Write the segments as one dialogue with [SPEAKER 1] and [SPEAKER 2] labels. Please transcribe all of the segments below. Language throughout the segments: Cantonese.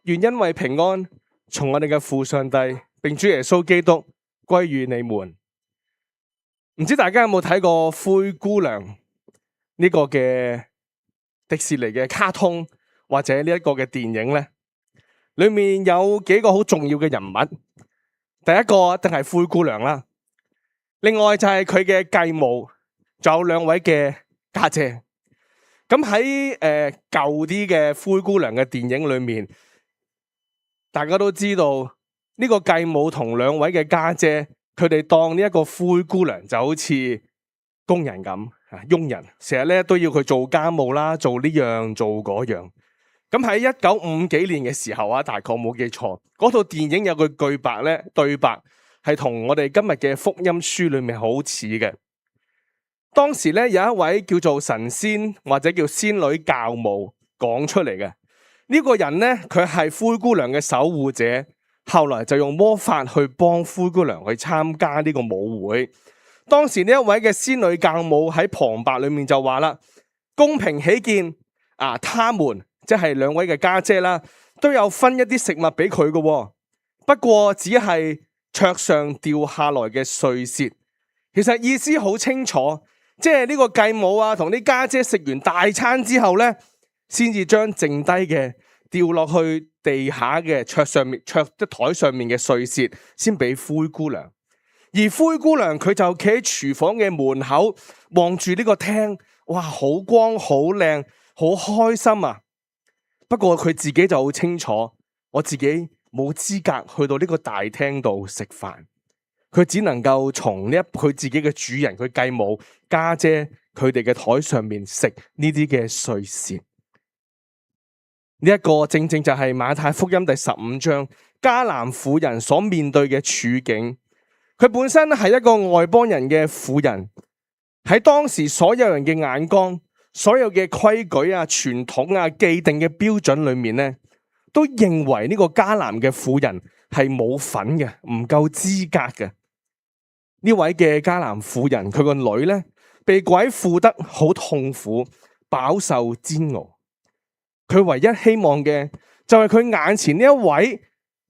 [SPEAKER 1] 願恩惠平安從我哋嘅父上帝並主耶穌基督歸於你們。唔知大家有冇睇過灰姑娘呢個嘅迪士尼嘅卡通或者呢一個嘅電影呢？裏面有幾個好重要嘅人物，第一個一定係灰姑娘啦，另外就係佢嘅繼母，仲有兩位嘅家姐。咁喺舊啲嘅灰姑娘嘅電影裏面，大家都知道呢個繼母同兩位嘅家姐，佢哋當呢一個灰姑娘就好似工人咁，傭人，成日咧都要佢做家務啦，做呢樣做嗰樣。咁喺1950幾年嘅時候啊，大概冇記錯，嗰套電影有句對白係同我哋今日嘅福音書裏面好似嘅。當時咧有一位叫做神仙或者叫仙女教母講出嚟嘅，呢個人咧佢係灰姑娘嘅守護者，後來就用魔法去幫灰姑娘去參加呢個舞會。當時呢一位嘅仙女教母喺旁白裏面就話啦，公平起見他們即係兩位嘅家姐啦，都有分一啲食物俾佢嘅，不過只係桌上掉下來嘅碎屑。其實意思好清楚，即係呢個繼母同啲家姐食完大餐之後咧，先至將剩低嘅掉落去地下嘅桌台上面嘅碎屑，先俾灰姑娘。而灰姑娘佢就企喺廚房嘅門口，望住呢個廳，哇，好光好靚，好開心啊！不過佢自己就好清楚，我自己冇資格去到呢個大廳度食飯，佢只能夠從佢自己嘅主人，佢繼母、家姐佢哋嘅台上面食呢啲嘅碎屑。呢一個正正就係馬太福音第15章迦南婦人所面對嘅處境。佢本身係一個外邦人嘅婦人，喺當時所有人嘅眼光，所有嘅規矩傳統既定嘅標準裏面咧，都認為呢個迦南嘅婦人係冇份嘅，唔夠資格嘅。呢位嘅迦南婦人，佢個女咧被鬼附得好痛苦，飽受煎熬。佢唯一希望嘅就係佢眼前呢一位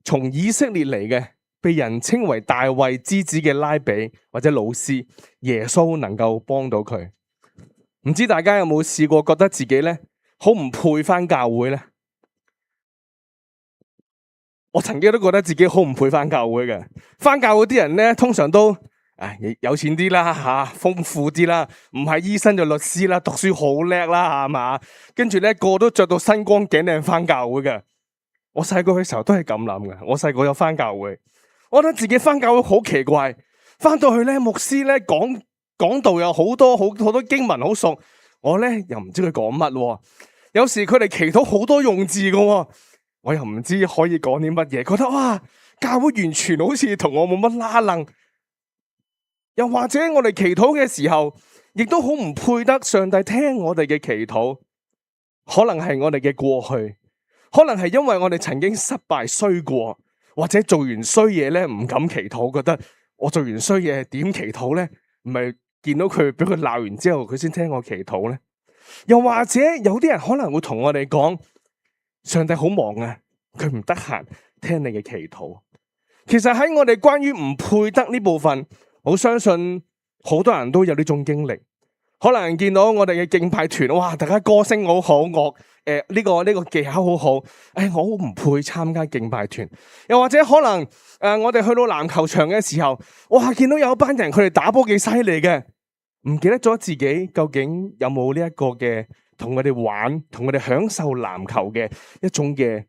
[SPEAKER 1] 從以色列嚟嘅，被人稱為大衛之子嘅拉比或者老師耶穌能夠幫到佢。唔知大家有冇試過覺得自己咧好唔配返教會咧？我曾經都覺得自己好唔配返教會嘅。返教會啲人咧通常都有錢啲啦，豐富啲啦，唔係醫生就律師啦，讀書好叻啦，係嘛？跟住咧個都着到身光頸靚返教會嘅。我細個嘅時候都係咁諗嘅。我細個有返教會，我覺得自己返教會好奇怪。返到去咧，牧師咧講道有好多經文好熟，我咧又唔知佢講乜。有時佢哋祈禱好多用字嘅，我又唔知可以講啲乜嘢。覺得哇，教會完全好似同我冇乜拉楞。又或者我哋祈禱嘅時候，亦都好唔配得上帝聽我哋嘅祈禱。可能係我哋嘅過去，可能係因為我哋曾經失敗衰過，或者做完衰嘢咧唔敢祈禱，覺得我做完衰嘢點祈禱咧？唔係見到佢俾佢鬧完之後，佢先聽我祈禱咧？又或者有啲人可能會同我哋講，上帝好忙啊，佢唔得閒聽你嘅祈禱。其實喺我哋關於唔配得呢部分，我相信好多人都有呢種經歷。可能見到我哋嘅敬拜團，哇，大家歌聲好好，呢個技巧好好，我好唔配參加敬拜團。又或者可能我哋去到籃球場嘅時候，哇，見到有一班人佢哋打波幾犀利嘅，唔記得咗自己究竟有冇呢一個嘅同佢哋玩，同佢哋享受籃球嘅一種嘅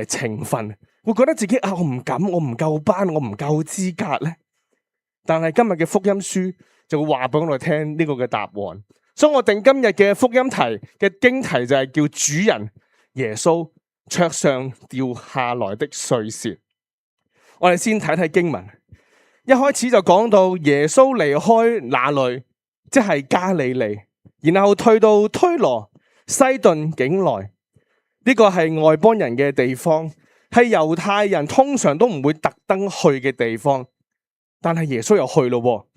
[SPEAKER 1] 情分，會覺得自己我唔敢，我唔夠班，我唔夠資格咧。但係今日嘅福音書就會話俾我哋聽呢個嘅答案，所以我定今日嘅福音題嘅經題就係叫主人耶穌桌上掉下來的碎屑。我哋先睇睇經文，一開始就講到耶穌離開那裏，即係加利利，然後退到推羅西頓境內。呢個係外邦人嘅地方，係猶太人通常都唔會特登去嘅地方。但係耶穌又去咯，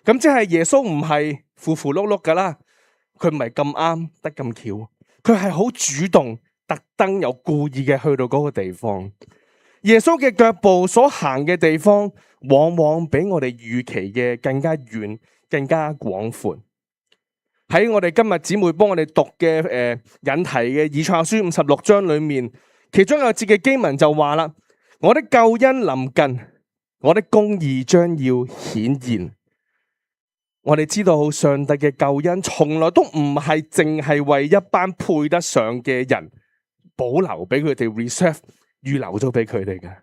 [SPEAKER 1] 咁即係耶穌唔係糊糊碌碌噶啦，佢唔係咁啱得咁巧，佢係好主動特登有故意嘅去到嗰個地方。耶穌嘅腳步所行嘅地方，往往比我哋預期嘅更加遠、更加廣闊。喺我哋今日姊妹幫我哋讀嘅引題嘅以賽亞書56章裏面，其中有節嘅經文就話啦：我的救恩臨近，我的公義將要顯現。我哋知道上帝嘅救恩從來都唔係淨係為一班配得上嘅人保留俾佢哋 reserve 預留咗俾佢哋嘅。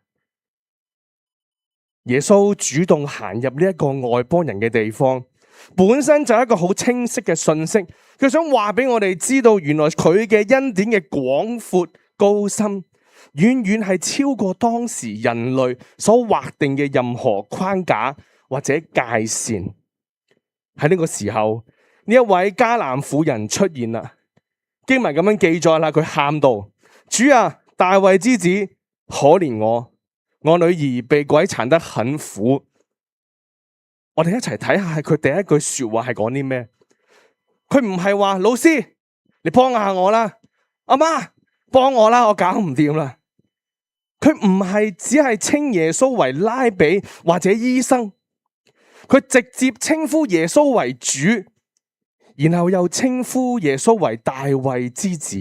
[SPEAKER 1] 耶穌主動行入呢一個外邦人嘅地方，本身就係一個好清晰嘅訊息。佢想話俾我哋知道，原來佢嘅恩典嘅廣闊高深，遠遠係超過當時人類所劃定嘅任何框架或者界線。喺呢個時候，呢一位迦南婦人出現啦。經文咁樣記載啦，佢喊道：主啊，大衛之子，可憐我，我女兒被鬼纏得很苦。我哋一齊睇下，佢第一句說話係講啲咩？佢唔係話老師，你幫下我啦，阿媽幫我啦，我搞唔掂啦。佢唔係只係稱耶穌為拉比或者醫生，佢直接稱呼耶穌為主，然後又稱呼耶穌為大衛之子。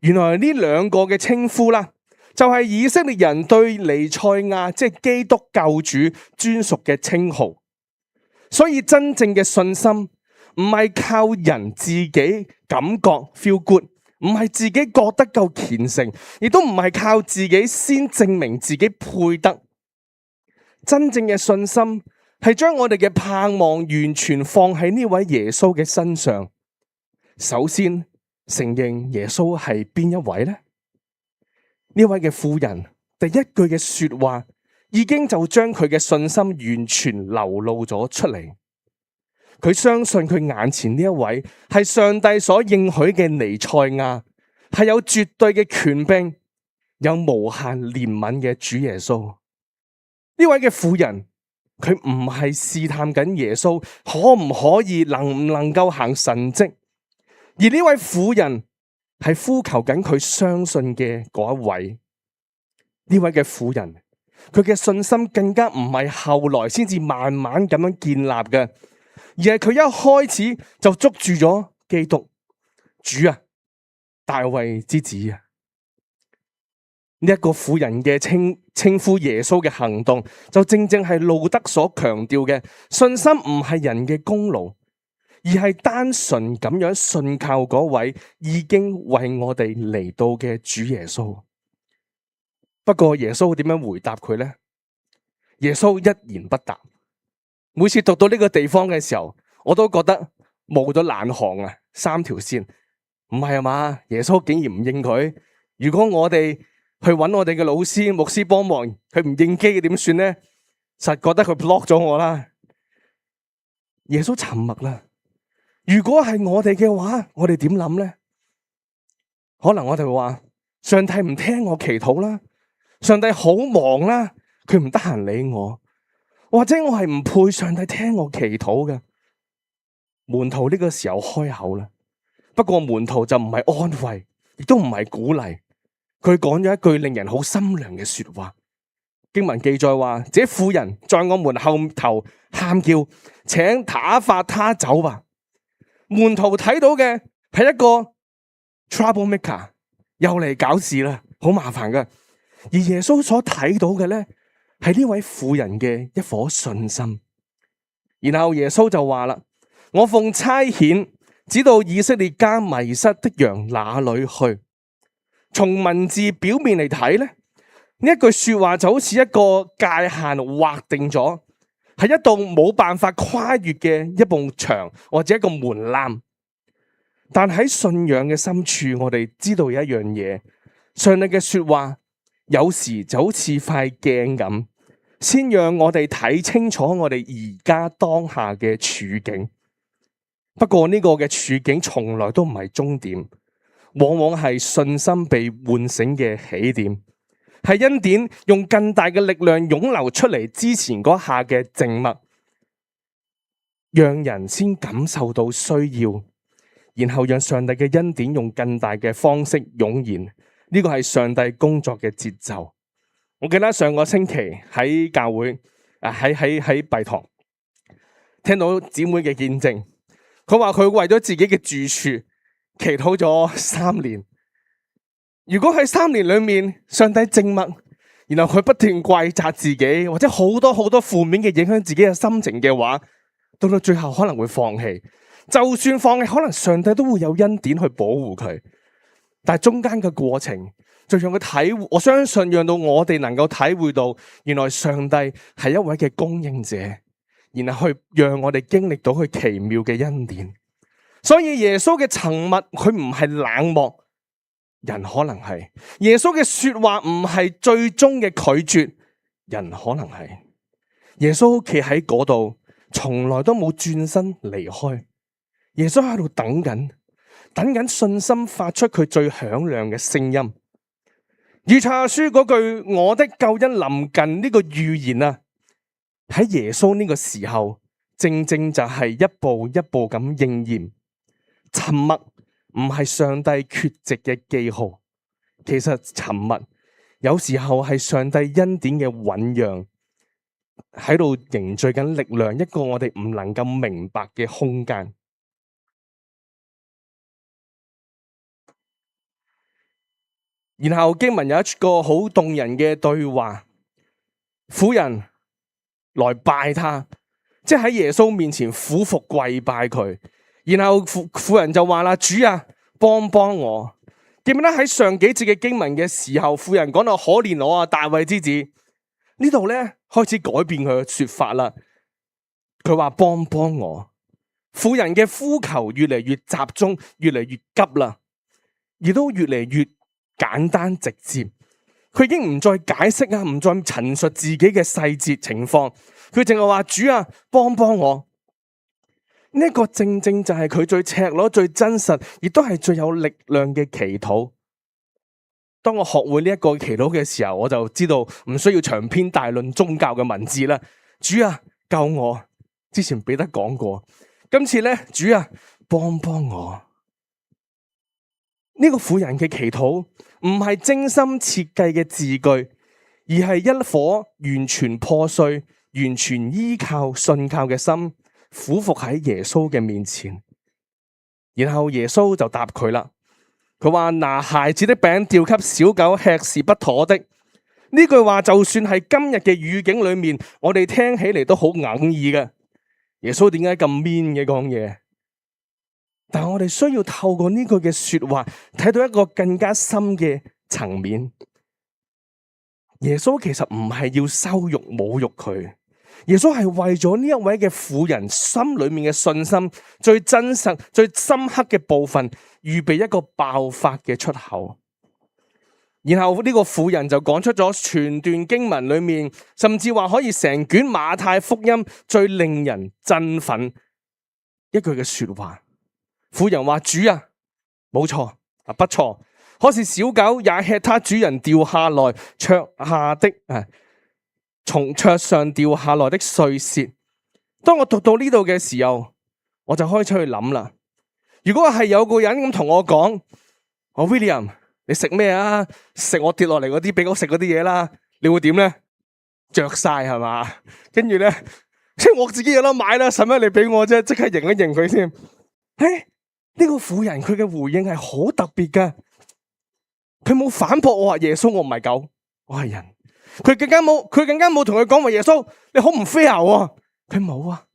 [SPEAKER 1] 原來呢兩個嘅稱呼啦，就係以色列人對彌賽亞即係基督救主專屬嘅稱號。所以真正嘅信心唔係靠人自己感覺 feel good， 唔係自己覺得夠虔誠，亦都唔係靠自己先證明自己配得。真正嘅信心係將我哋嘅盼望完全放喺呢位耶穌嘅身上。首先承認耶穌係邊一位呢？呢位嘅婦人第一句嘅說話已經就將佢嘅信心完全流露咗出嚟。佢相信佢眼前呢一位係上帝所應許嘅彌賽亞，係有絕對嘅權柄，有無限憐憫嘅主耶穌。呢位嘅婦人，佢唔係試探緊耶穌可唔可以能唔能夠行神蹟，而呢位婦人係呼求緊佢相信嘅嗰一位。呢位嘅婦人，佢嘅信心更加唔係後來先至慢慢咁樣建立嘅，而係佢一開始就捉住咗基督主啊，大衛之子啊。呢一個婦人嘅稱呼耶穌嘅行動，就正正係路德所強調嘅信心唔係人嘅功勞，而係單純咁樣信靠嗰位已經為我哋嚟到嘅主耶穌。不過耶穌點樣回答佢呢？耶穌一言不答。每次讀到呢個地方嘅時候，我都覺得冇咗冷汗啊，3條線。唔係啊嘛？耶穌竟然唔應佢。如果我哋去揾我哋嘅老師牧師幫忙，佢唔應機嘅點算呢？實覺得佢 block 咗我啦。耶穌沉默啦。如果係我哋嘅話，我哋點諗呢？可能我哋會話上帝唔聽我祈禱啦，上帝好忙啦，佢唔得閒理我，或者我係唔配上帝聽我祈禱嘅。門徒呢個時候開口啦，不過門徒就唔係安慰，亦都唔係鼓勵。佢講咗一句令人好心涼嘅說話。經文記載話：這婦人在我門後頭喊叫，請打發他走吧。門徒睇到嘅係一個 trouble maker， 又嚟搞事啦，好麻煩㗎。而耶穌所睇到嘅咧，係呢位婦人嘅一顆信心。然後耶穌就話啦：我奉差遣，指到以色列家迷失的羊哪裏去。從文字表面嚟睇咧，呢一句說話就好似一個界限劃定咗，係一道冇辦法跨越嘅一埲牆或者一個門檻。但喺信仰嘅深處，我哋知道有一樣嘢，上帝嘅說話有時就好似塊鏡咁，先讓我哋睇清楚我哋而家當下嘅處境。不過呢個嘅處境從來都唔係終點，往往係信心被喚醒嘅起點，係恩典用更大嘅力量湧流出嚟之前嗰下嘅靜默，讓人先感受到需要，然後讓上帝嘅恩典用更大嘅方式湧現。呢個係上帝工作嘅節奏。我記得上個星期喺教會喺閉堂聽到姊妹嘅見證，佢話佢為咗自己嘅住處祈禱咗3年。如果喺3年裏面上帝靜默，然後佢不斷怪責自己，或者好多負面嘅影響自己嘅心情嘅話，到最後可能會放棄。就算放棄，可能上帝都會有恩典去保護佢。但係中間嘅過程，就讓佢體會，我相信讓到我哋能夠體會到，原來上帝係一位嘅供應者，然後去讓我哋經歷到佢奇妙嘅恩典。所以耶穌嘅沉默，佢唔係冷漠，人可能係；耶穌嘅說話唔係最終嘅拒絕，人可能係。耶穌企喺嗰度，從來都冇轉身離開。耶穌喺度等緊信心發出佢最響亮嘅聲音。以賽亞書嗰句我的救恩臨近呢個預言啊，喺耶穌呢個時候，正正就係一步一步咁應驗。沉默唔係上帝缺席嘅記號，其實沉默有時候係上帝恩典嘅醞釀，喺度凝聚緊力量，一個我哋唔能夠明白嘅空間。然後經文有一個好動人嘅對話，婦人來拜他，即係喺耶穌面前俯伏跪拜佢。然後婦人就話啦：主啊，幫我。記唔記得喺上幾節嘅經文嘅時候，婦人講到可憐我啊，大衛之子。呢度咧開始改變佢嘅說法啦。佢話幫我。婦人嘅呼求越嚟越集中，越嚟越急啦，亦都越嚟越簡單直接。佢已經唔再解釋啊，唔再陳述自己嘅細節情況，佢淨係話：主啊，幫我。呢個正正就係佢最赤裸、最真實，亦都係最有力量嘅祈禱。當我學會呢一個祈禱嘅時候，我就知道唔需要長篇大論宗教嘅文字啦。主啊，救我！之前彼得講過，今次咧，主啊，幫我。呢個婦人嘅祈禱唔係精心設計嘅字句，而係一顆完全破碎、完全依靠、信靠嘅心，俯伏喺耶穌嘅面前。然後耶穌就答佢啦，佢話：拿孩子的餅掉給小狗吃是不妥的。呢句話就算係今日嘅語境裏面，我哋聽起嚟都好哽耳嘅。耶穌點解咁 mean 嘅講嘢？但係我哋需要透過呢句嘅說話，睇到一個更加深嘅層面。耶穌其實唔係要羞辱、侮辱佢，耶穌係為咗呢一位嘅婦人心裏面嘅信心最真實、最深刻嘅部分，預備一個爆發嘅出口。然後呢個婦人就講出咗全段經文裏面，甚至話可以成卷馬太福音最令人振奮一句嘅說話。婦人話：主啊，冇錯啊，不錯。可是小狗也吃他主人掉下來桌下的從桌上掉下來的碎屑。當我讀到呢度嘅時候，我就開始去諗啦。如果係有個人咁同我講：我 William，你食咩啊？食我跌落嚟嗰啲，俾我食嗰啲嘢啦。你會點咧？着晒係嘛？跟住咧，即係我自己有得買啦，使乜你俾我啫？即刻認一認佢先。呢個婦人佢嘅回應係好特別㗎，佢冇反駁我話耶穌，我唔係狗，我係人。佢更加冇同佢講話耶穌，你好唔 fair 啊！佢冇啊，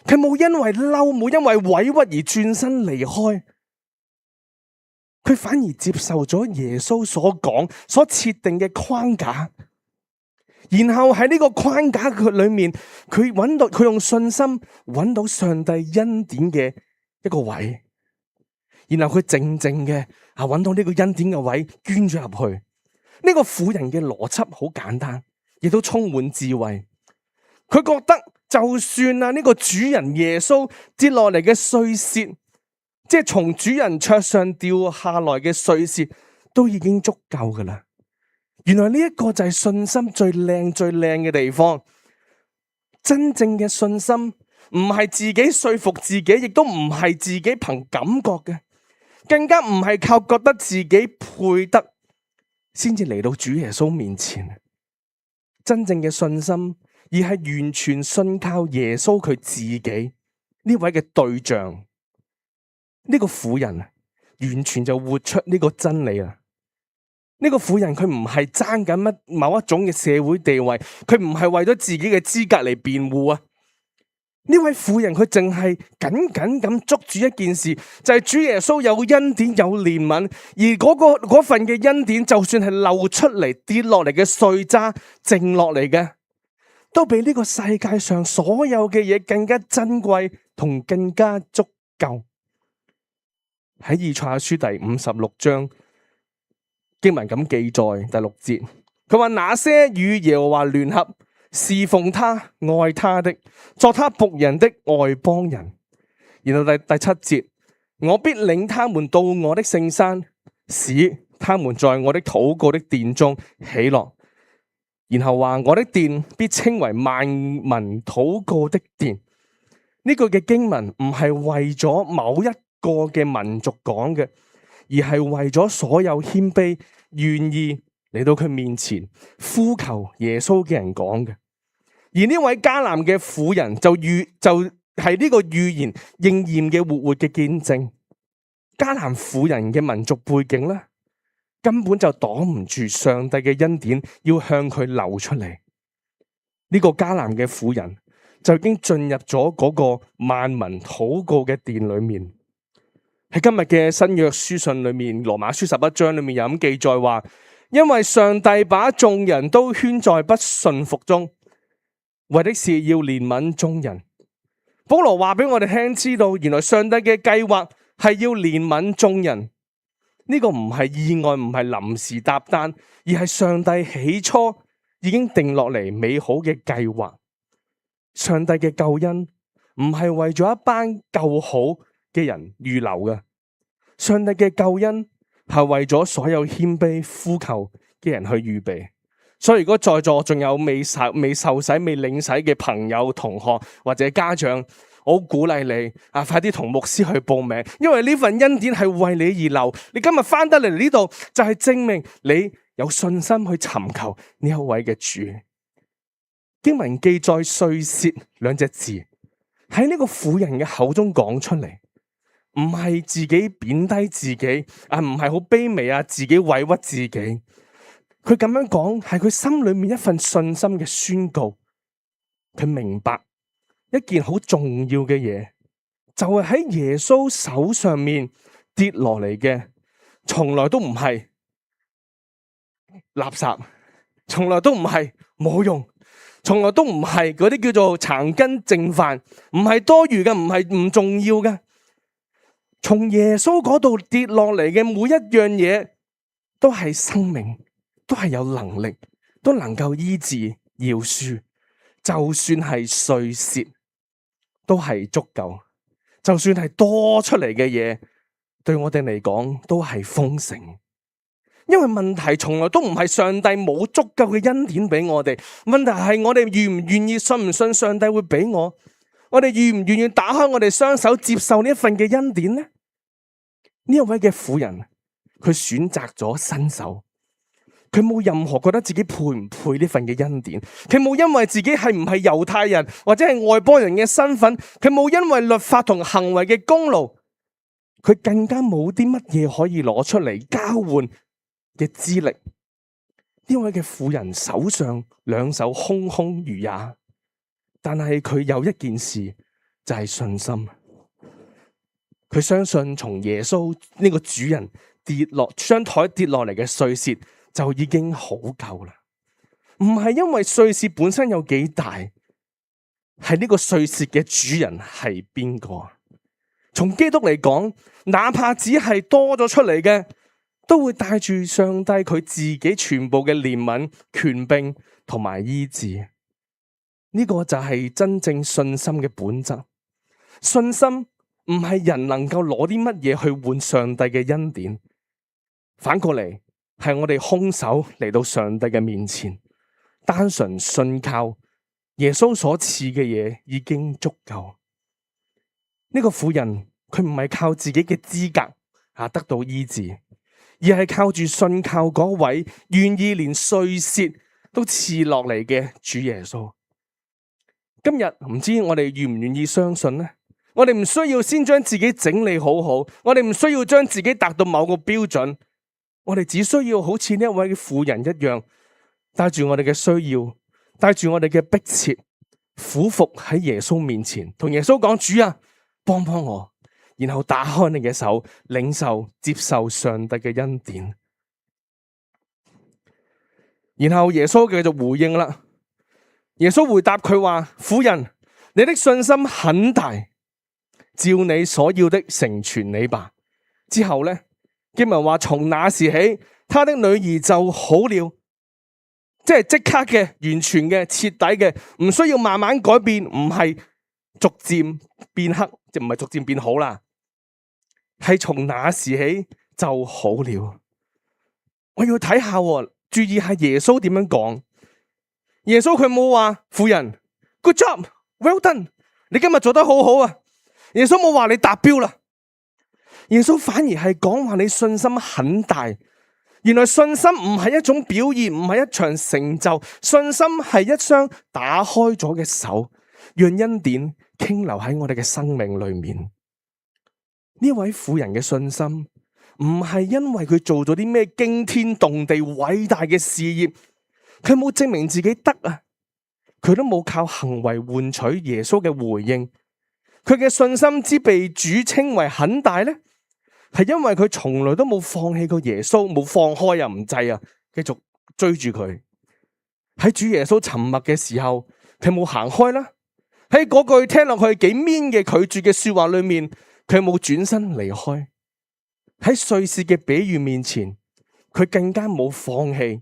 [SPEAKER 1] 佢冇因為嬲，冇因為委屈而轉身離開，佢反而接受咗耶穌所講、所設定嘅框架，然後喺呢個框架佢裏面，佢用信心揾到上帝恩典嘅一個位。然後佢靜靜嘅揾到呢個恩典嘅位，捐咗入去。呢個婦人嘅邏輯好簡單，亦都充滿智慧。佢覺得就算呢個主人耶穌跌落嚟嘅碎屑，即係從主人桌上掉下來嘅碎屑，都已經足夠噶啦。原來呢一個就係信心最靚嘅地方。真正嘅信心唔係自己說服自己，亦都唔係自己憑感覺嘅。更加唔係靠覺得自己配得先至嚟到主耶穌面前。真正嘅信心，而係完全信靠耶穌佢自己呢位嘅對象。呢個婦人完全就活出呢個真理啦。呢個婦人佢唔係爭緊某一種嘅社會地位，佢唔係為咗自己嘅資格嚟辯護啊。呢位婦人佢淨係緊緊咁捉住一件事，就係主耶穌有恩典有憐憫，而嗰份嘅恩典就算係漏出嚟跌落嚟嘅碎渣剩落嚟嘅，都比呢個世界上所有嘅嘢更加珍貴同更加足夠。喺以賽亞書第56章經文咁記載第6節，佢話那些與耶和華聯合侍奉他愛他的作他僕人的外邦人。然後第7節，我必領他們到我的聖山，使他們在我的禱告的殿中喜樂。然後話我的殿必稱為萬民禱告的殿。呢句嘅經文唔係為咗某一個嘅民族講嘅，而係為咗所有謙卑願意嚟到佢面前呼求耶穌嘅人講嘅。而呢位迦南嘅婦人就係呢個預言應驗嘅活嘅見證。迦南婦人嘅民族背景咧，根本就擋唔住上帝嘅恩典要向佢流出嚟。呢個迦南嘅婦人就已經進入咗嗰個萬民禱告嘅殿裏面。喺今日嘅新約書信裏面，羅馬書11章裏面有咁記載話，因為上帝把眾人都圈在不順服中，為的是要憐憫眾人。保羅話俾我哋聽，知道原來上帝嘅計劃係要憐憫眾人。呢個唔係意外，唔係臨時搭單，而係上帝起初已經定落嚟美好嘅計劃。上帝嘅救恩唔係為咗一班夠好嘅人預留嘅，上帝嘅救恩係為咗所有謙卑呼求嘅人去預備。所以如果在座仲有未受洗、未領洗嘅朋友、同學或者家長，我好鼓勵你快啲同牧師去報名，因為呢份恩典係為你而留。你今日翻得嚟呢度，就係證明你有信心去尋求呢一位嘅主。經文記載碎屑兩隻字喺呢個婦人嘅口中講出嚟，唔係自己貶低自己，唔係好卑微自己委屈自己。佢咁樣講係佢心裏面一份信心嘅宣告。佢明白一件好重要嘅嘢，就係喺耶穌手上面跌落嚟嘅，從來都唔係垃圾，從來都唔係冇用，從來都唔係嗰啲叫做殘羹剩飯，唔係多餘嘅，唔係唔重要嘅。從耶穌嗰度跌落嚟嘅每一樣嘢，都係生命，都係有能力，都能夠醫治饒恕。就算係碎屑，都係足夠。就算係多出嚟嘅嘢，對我哋嚟講都係豐盛。因為問題從來都唔係上帝冇足夠嘅恩典俾我哋，問題係我哋願唔願意，信唔信上帝會俾我？我哋願唔願意打開我哋雙手接受呢一份嘅恩典呢？呢一位嘅婦人，佢選擇咗伸手。佢冇任何覺得自己配唔配呢份嘅恩典，佢冇因為自己係唔係猶太人或者係外邦人嘅身份，佢冇因為律法同行為嘅功勞，佢更加冇啲乜嘢可以攞出嚟交換嘅資歷。呢位嘅婦人手上兩手空空如也，但係佢有一件事就係信心。佢相信從耶穌呢個主人跌落張台跌落嚟嘅碎屑就已經好夠啦，唔係因為碎屑本身有幾大，係呢個碎屑嘅主人係邊個？從基督嚟講，哪怕只係多咗出嚟嘅，都會帶住上帝佢自己全部嘅憐憫、權柄同埋醫治。呢個就係真正信心嘅本質。信心唔係人能夠攞啲乜嘢去換上帝嘅恩典，反過嚟，係我哋空手嚟到上帝嘅面前，單純信靠耶穌所賜嘅嘢已經足夠。呢個婦人佢唔係靠自己嘅資格得到醫治，而係靠住信靠嗰位願意連碎屑都賜落嚟嘅主耶穌。今日唔知我哋願唔願意相信呢？我哋唔需要先將自己整理好好，我哋唔需要將自己達到某個標準，我哋只需要好似呢一位嘅婦人一樣，帶住我哋嘅需要，帶住我哋嘅迫切，俯伏喺耶穌面前，同耶穌講：主啊，幫幫我。然後打開你嘅手，領受接受上帝嘅恩典。然後耶穌繼續回應啦。耶穌回答佢話：婦人，你的信心很大，照你所要的成全你吧。之後咧，經文話從那時起，他的女兒就好了，即係即刻嘅、完全嘅、徹底嘅，唔需要慢慢改變，唔係逐漸變黑，就唔係逐漸變好啦。係從那時起就好了。我要睇下，注意下耶穌點樣講。耶穌佢冇話婦人 good job well done， 你今日做得好好啊。耶穌冇話你達標啦。耶穌反而係講話你信心很大。原來信心唔係一種表現，唔係一場成就，信心係一雙打開咗嘅手，讓恩典傾流喺我哋嘅生命裏面。呢位婦人嘅信心唔係因為佢做咗啲咩驚天動地偉大嘅事業，佢冇證明自己得啊，佢都冇靠行為換取耶穌嘅回應。佢嘅信心之被主稱為很大呢，係因為佢從來都冇放棄過耶穌，冇放開啊，唔制啊，繼續追住佢。喺主耶穌沉默嘅時候，佢冇行開啦。喺嗰句聽落去幾 mean 嘅拒絕嘅說話裏面，佢冇轉身離開。喺碎屑嘅比喻面前，佢更加冇放棄。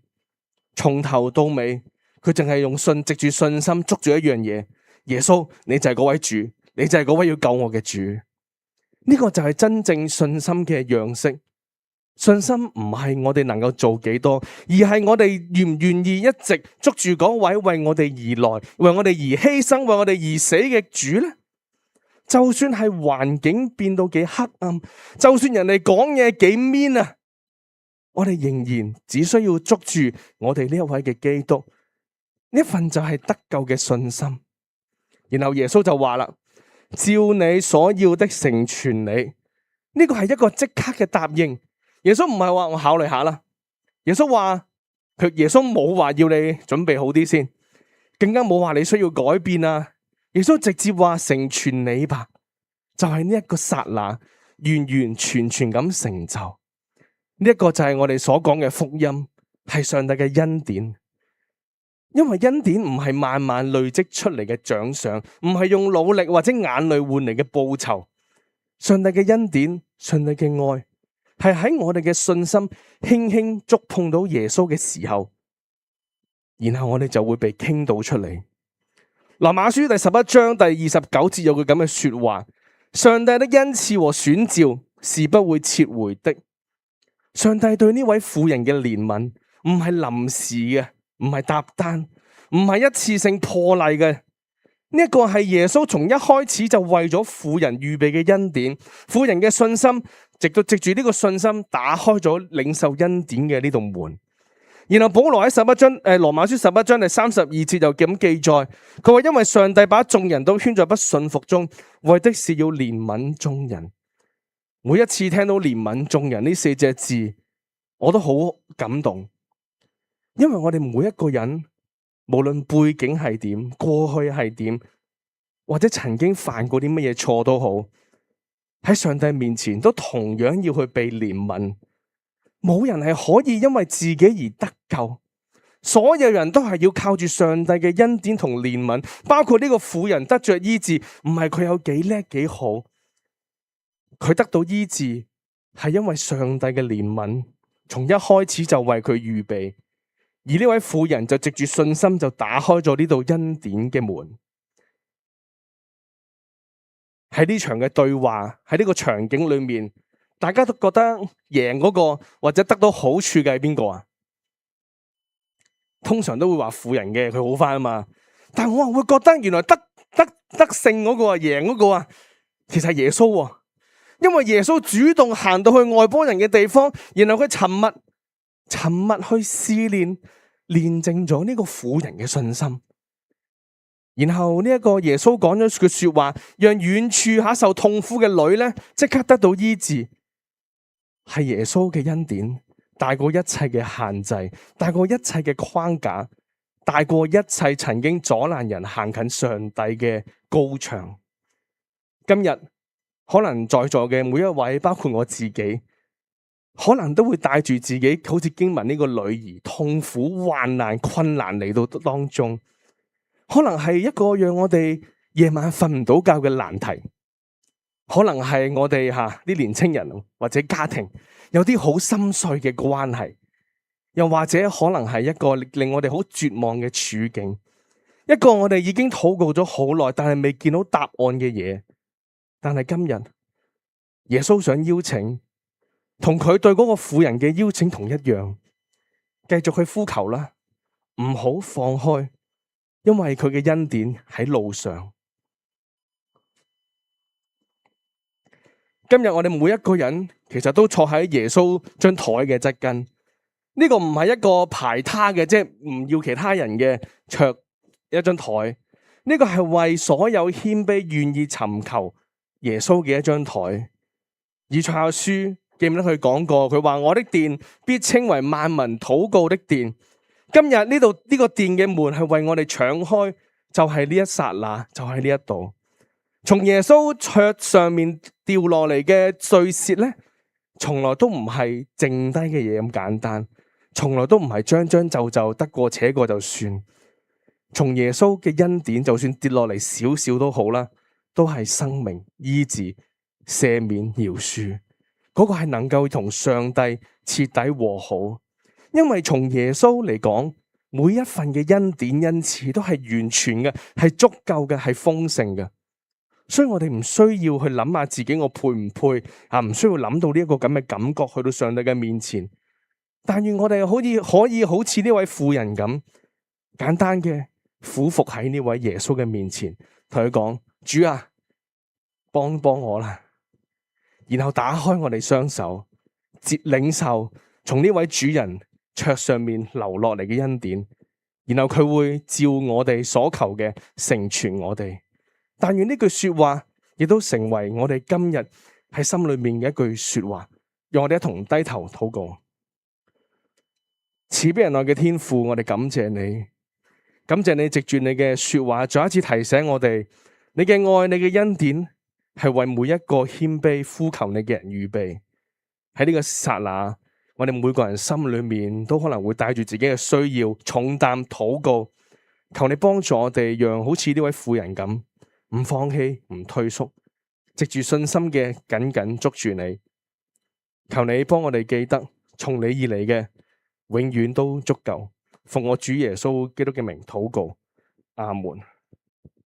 [SPEAKER 1] 從頭到尾，佢淨係用藉住信心捉住一樣嘢：耶穌，你就係嗰位主，你就係嗰位要救我嘅主。呢個就係真正信心嘅樣式。信心唔係我哋能夠做幾多，而係我哋願唔願意一直捉住嗰位為我哋而來、為我哋而犧牲、為我哋而死嘅主呢？就算係環境變到幾黑暗，就算人哋講嘢幾 mean 啊，我哋仍然只需要捉住我哋呢一位嘅基督，呢份就係得救嘅信心。然後耶穌就話啦：照你所要的成全你。呢個係一個即刻嘅答應。耶穌唔係話我考慮下啦，耶穌話耶穌冇話要你準備好啲先，更加冇話你需要改變啊。耶穌直接話成全你吧，就係呢一個剎那完完全全咁成就。呢一個就係我哋所講嘅福音，係上帝嘅恩典。因為恩典唔係慢慢累積出嚟嘅獎賞，唔係用努力或者眼淚換嚟嘅報酬。上帝嘅恩典，上帝嘅愛，係喺我哋嘅信心輕輕觸碰到耶穌嘅時候，然後我哋就會被傾倒出嚟。羅馬書第11章第29節有句咁嘅說話：上帝的恩賜和選召是不會撤回的。上帝對呢位婦人嘅憐憫唔係臨時嘅，唔係搭單，唔係一次性破例嘅。呢一個係耶穌從一開始就為咗婦人預備嘅恩典。婦人嘅信心，直到藉住呢個信心打開咗領受恩典嘅呢道門。然後保羅喺羅馬書11章第32節就咁記載，佢話因為上帝把眾人都圈在不信服中，為的是要憐憫眾人。每一次聽到憐憫眾人呢4隻字，我都好感動，因為我哋每一個人，無論背景係點，過去係點，或者曾經犯過啲乜嘢錯都好，喺上帝面前都同樣要去被憐憫。冇人係可以因為自己而得救，所有人都係要靠住上帝嘅恩典同憐憫。包括呢個婦人得着醫治，唔係佢有幾叻幾好，佢得到醫治係因為上帝嘅憐憫，從一開始就為佢預備。而呢位婦人就藉住信心就打開咗呢道恩典嘅門。喺呢場嘅對話，喺呢個場景裏面，大家都覺得贏嗰個或者得到好處嘅係邊個啊？通常都會話婦人嘅，佢好返啊嘛。但係我會覺得原來得勝嗰個啊，贏嗰個啊，其實係耶穌啊。因為耶穌主動行到去外邦人嘅地方，然後佢沉默去試煉煉淨咗呢個婦人嘅信心。然後呢一個耶穌講咗句說話，讓遠處受痛苦嘅女咧即刻得到醫治。係耶穌嘅恩典大過一切嘅限制，大過一切嘅框架，大過一切曾經阻攔人行近上帝嘅高牆。今日可能在座嘅每一位，包括我自己，可能都會帶住自己好似經文呢個女兒痛苦、患難、困難嚟到當中，可能係一個讓我哋夜晚瞓唔到覺嘅難題，可能係我哋啲年青人或者家庭有啲好心碎嘅關係，又或者可能係一個令我哋好絕望嘅處境，一個我哋已經禱告咗好耐，但係未見到答案嘅嘢。但係今日耶穌想邀請，同佢對嗰個婦人嘅邀請同一樣，繼續去呼求啦，唔好放開，因為佢嘅恩典喺路上。今日我哋每一個人其實都坐喺耶穌張台嘅側跟，呢個唔係一個排他嘅，即係唔要其他人嘅桌一張台，呢個係為所有謙卑願意尋求耶穌嘅一張台。以賽亞書記唔記得佢講過，佢話我的殿必稱為萬民禱告的殿。今日呢度呢個殿嘅門係為我哋敞開，就係呢一剎那，就係呢一度。從耶穌桌上面掉落嚟嘅碎屑咧，從來都唔係剩低嘅嘢咁簡單，從來都唔係將就得過且過就算。從耶穌嘅恩典，就算跌落嚟少少都好啦，都係生命、醫治、赦免、饒恕，嗰個係能夠同上帝徹底和好。因為從耶穌嚟講，每一份嘅恩典恩賜都係完全嘅，係足夠嘅，係豐盛嘅。所以我哋唔需要去諗下自己我配唔配唔需要諗到呢一個咁嘅感覺去到上帝嘅面前。但願我哋可以好似呢位婦人咁，簡單嘅俯伏喺呢位耶穌嘅面前，同佢講：主啊，幫我啦！然後打開我哋雙手，領受從呢位主人桌上面流落嚟嘅恩典，然後佢會照我哋所求嘅成全我哋。但願呢句說話亦都成為我哋今日喺心裏面嘅一句說話，讓我哋一同低頭禱告。賜俾人愛嘅天父，我哋感謝你，感謝你藉住你嘅說話，再一次提醒我哋，你嘅愛，你嘅恩典係為每一個謙卑呼求你嘅人預備。喺呢個剎那，我哋每個人心裏面都可能會帶住自己嘅需要重擔禱告，求你幫助我哋，讓好似呢位婦人咁，唔放棄，唔退縮，藉住信心嘅緊緊捉住你。求你幫我哋記得，從你而嚟嘅永遠都足夠。奉我主耶穌基督嘅名禱告，阿門。